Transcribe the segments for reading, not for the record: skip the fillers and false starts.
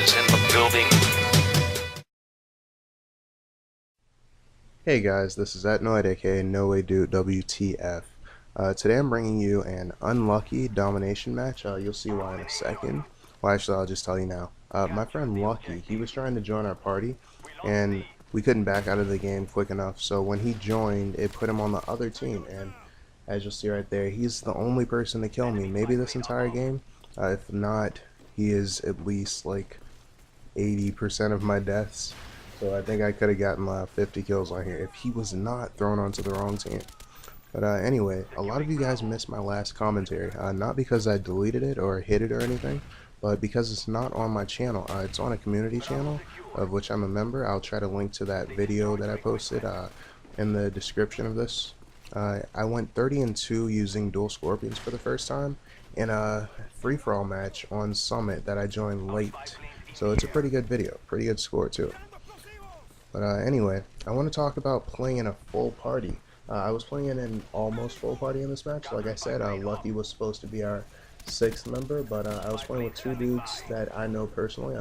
is in the building. Hey guys, this is @nowayd aka nowaydudewtf. Today I'm bringing you an unlucky domination match. You'll see why in a second. Well, actually, I'll just tell you now. My friend Lucky, he was trying to join our party, and we couldn't back out of the game quick enough. So when he joined, it put him on the other team, and as you'll see right there, he's the only person to kill me. Maybe this entire game. If not, he is at least like 80% of my deaths. So I think I could have gotten 50 kills on here if he was not thrown onto the wrong team. But anyway, a lot of you guys missed my last commentary. Not because I deleted it or hid it or anything, but because it's not on my channel. It's on a community channel of which I'm a member. I'll try to link to that video that I posted in the description of this. I went 30-2 using dual scorpions for the first time in a free-for-all match on Summit that I joined late. So it's a pretty good video, pretty good score too. But anyway, I want to talk about playing in a full party. I was playing in an almost full party in this match. Like I said, Lucky was supposed to be our 6th member, but I was playing with 2 dudes that I know personally.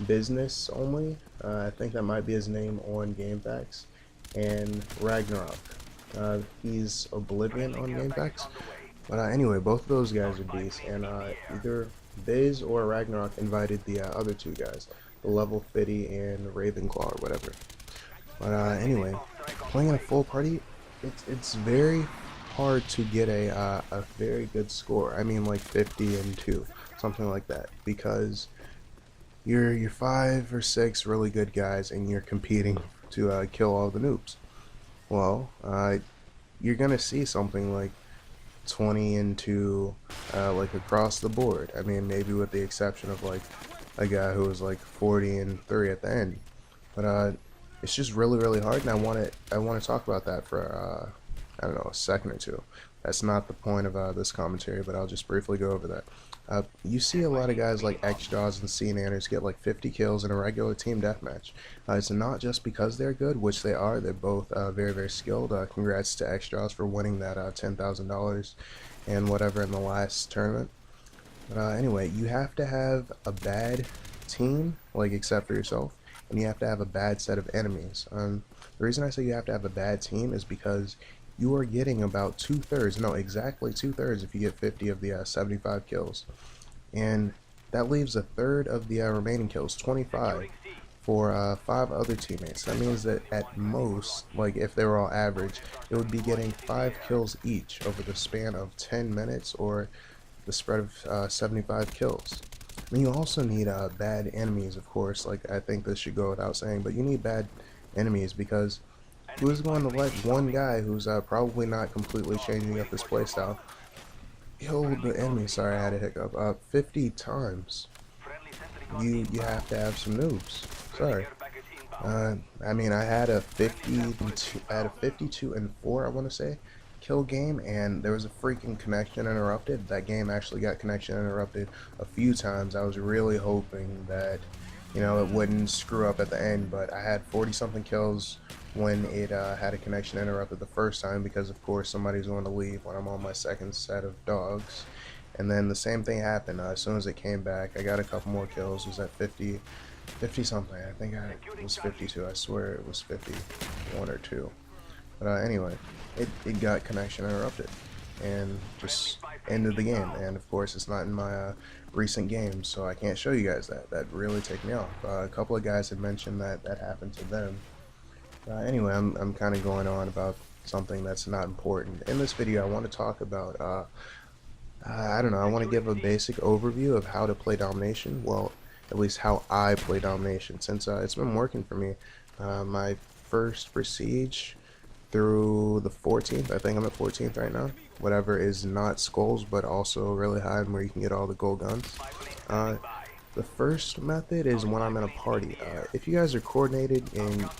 Business only, I think that might be his name on GameFAQs, and Ragnarok. He's Oblivion on GameFAQs. But anyway, both of those guys are beasts, and either Biz or Ragnarok invited the other 2 guys, the Level 50 and Ravenclaw or whatever. But anyway, playing in a full party, it's very hard to get a very good score. I mean, like 50-2, something like that, because you're 5 or 6 really good guys, and you're competing to kill all the noobs. Well, you're gonna see something like 20-2, like across the board. I mean, maybe with the exception of like a guy who was like 40-3 at the end. But it's just really hard, and I want to talk about that for I don't know, a second or two. That's not the point of this commentary, but I'll just briefly go over that. You see a lot of guys like X-Jaws and C-Nanners get like 50 kills in a regular team deathmatch. It's not just because they're good, which they are. They're both very skilled. Congrats to X-Jaws for winning that $10,000 and whatever in the last tournament. But anyway, you have to have a bad team, like except for yourself, and you have to have a bad set of enemies. The reason I say you have to have a bad team is because you are getting about 2/3, no, exactly 2/3 if you get 50 of the 75 kills. And that leaves 1/3 of the remaining kills, 25, for 5 other teammates. That means that at most, like if they were all average, it would be getting 5 kills each over the span of 10 minutes or the spread of 75 kills. And you also need bad enemies, of course. Like, I think this should go without saying, but you need bad enemies, because who's going to let one guy who's probably not completely changing up his playstyle kill the enemy? Sorry, I had a hiccup. 50 times. You have to have some noobs. Sorry. I mean, I had a 52-4, I want to say, kill game, and there was a freaking connection interrupted. That game actually got connection interrupted a few times. I was really hoping that, you know, it wouldn't screw up at the end, but I had 40-something kills when it had a connection interrupted the first time, because of course somebody's going to leave when I'm on my second set of dogs. And then the same thing happened. As soon as it came back, I got a couple more kills. It was at 50 something. I think it was 52. I swear it was 51 or 2. But anyway, it got connection interrupted and just ended the game. And of course, it's not in my recent games, so I can't show you guys that. That really ticked me off. A couple of guys had mentioned that that happened to them. Anyway, I'm kind of going on about something that's not important. In this video, I want to talk about, I don't know, I want to give a basic overview of how to play Domination. Well, at least how I play Domination, since it's been working for me. My first Prestige through the 14th, I think I'm at 14th right now. Whatever is not skulls, but also really high, and where you can get all the gold guns. The first method is when I'm in a party. If you guys are coordinated and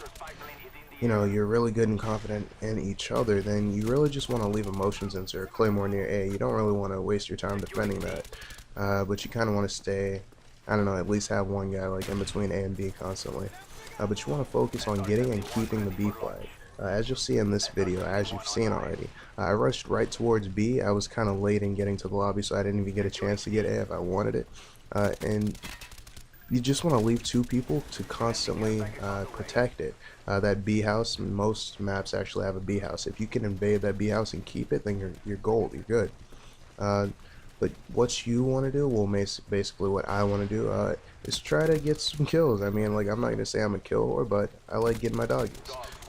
you know, you're really good and confident in each other, then you really just want to leave a motion sensor or claymore near A. You don't really want to waste your time defending that, but you kind of want to stay, I don't know, at least have one guy like in between A and B constantly. But you want to focus on getting and keeping the B flag. As you'll see in this video, as you've seen already, I rushed right towards B. I was kind of late in getting to the lobby, so I didn't even get a chance to get A if I wanted it. And you just want to leave two people to constantly protect it. That B house, most maps actually have a B house. If you can invade that B house and keep it, then you're gold. You're good. Uh, but what you want to do, well, basically what I want to do, is try to get some kills. I mean, like, I'm not gonna say I'm a kill whore, but I like getting my doggies.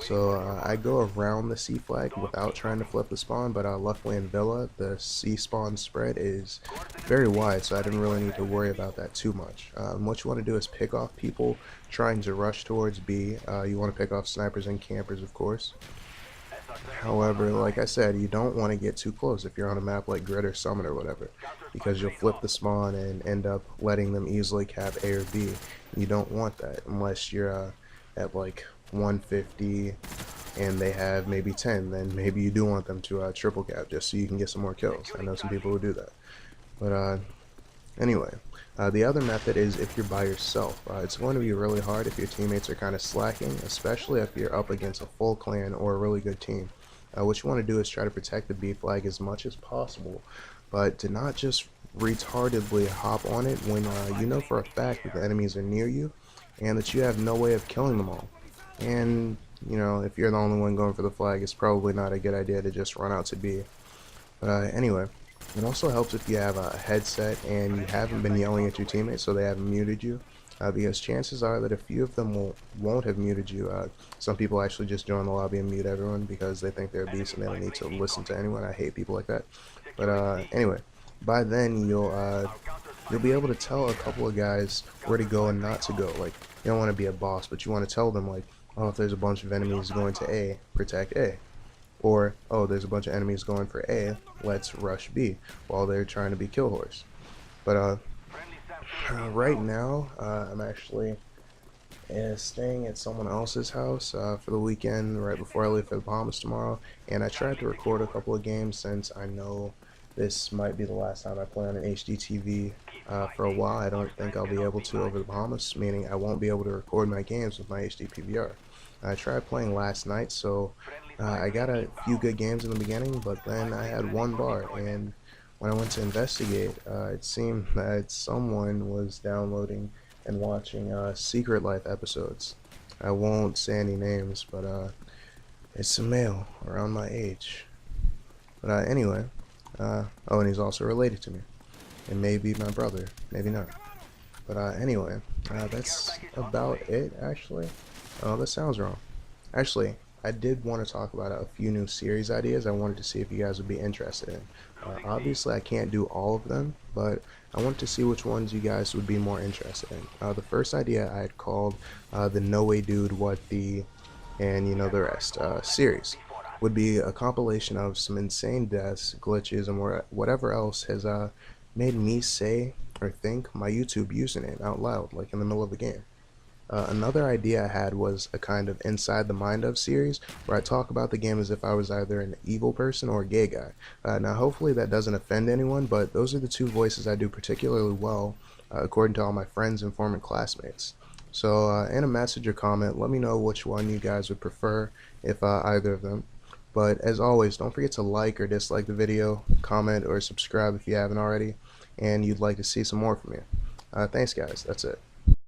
So I go around the C flag without trying to flip the spawn, but luckily in Villa, the C spawn spread is very wide, so I didn't really need to worry about that too much. What you want to do is pick off people trying to rush towards B. You want to pick off snipers and campers, of course. However, like I said, you don't want to get too close if you're on a map like Grid or Summit or whatever, because you'll flip the spawn and end up letting them easily cap A or B. You don't want that unless you're at like 150 and they have maybe 10, then maybe you do want them to triple cap just so you can get some more kills. I know some people who do that. But anyway, the other method is if you're by yourself. It's going to be really hard if your teammates are kind of slacking, especially if you're up against a full clan or a really good team. What you want to do is try to protect the B flag as much as possible, but to not just retardedly hop on it when you know for a fact that the enemies are near you and that you have no way of killing them all. And, you know, if you're the only one going for the flag, it's probably not a good idea to just run out to B. But anyway, it also helps if you have a headset and you haven't been yelling at your teammates so they haven't muted you. Because chances are that a few of them won't have muted you. Some people actually just join the lobby and mute everyone because they think they're a beast and they don't need to listen to anyone. I hate people like that. But anyway, by then you'll be able to tell a couple of guys where to go and not to go. Like, you don't want to be a boss, but you want to tell them, like, oh, if there's a bunch of enemies going to A, protect A. Or, oh, there's a bunch of enemies going for A, let's rush B while they're trying to be kill horse. But right now, I'm actually staying at someone else's house for the weekend right before I leave for the Bahamas tomorrow, and I tried to record a couple of games since I know this might be the last time I play on an HD TV for a while. I don't think I'll be able to over the Bahamas, meaning I won't be able to record my games with my HD PVR. I tried playing last night, so I got a few good games in the beginning, but then I had one bar, and when I went to investigate, it seemed that someone was downloading and watching Secret Life episodes. I won't say any names, but it's a male around my age. But anyway, oh, and he's also related to me. And maybe my brother, maybe not. But anyway, that's about it, actually. Oh, that sounds wrong. Actually, I did want to talk about a few new series ideas I wanted to see if you guys would be interested in. Obviously, I can't do all of them, but I wanted to see which ones you guys would be more interested in. The first idea I had called the No Way Dude, What the, and you know the rest series. Would be a compilation of some insane deaths, glitches, and whatever else has made me say or think my YouTube username out loud, like in the middle of the game. Another idea I had was a kind of Inside the Mind of series where I talk about the game as if I was either an evil person or a gay guy. Now hopefully that doesn't offend anyone, but those are the two voices I do particularly well according to all my friends and former classmates. So in a message or comment, let me know which one you guys would prefer, if either of them. But as always, don't forget to like or dislike the video, comment or subscribe if you haven't already, and you'd like to see some more from me. Thanks guys, that's it.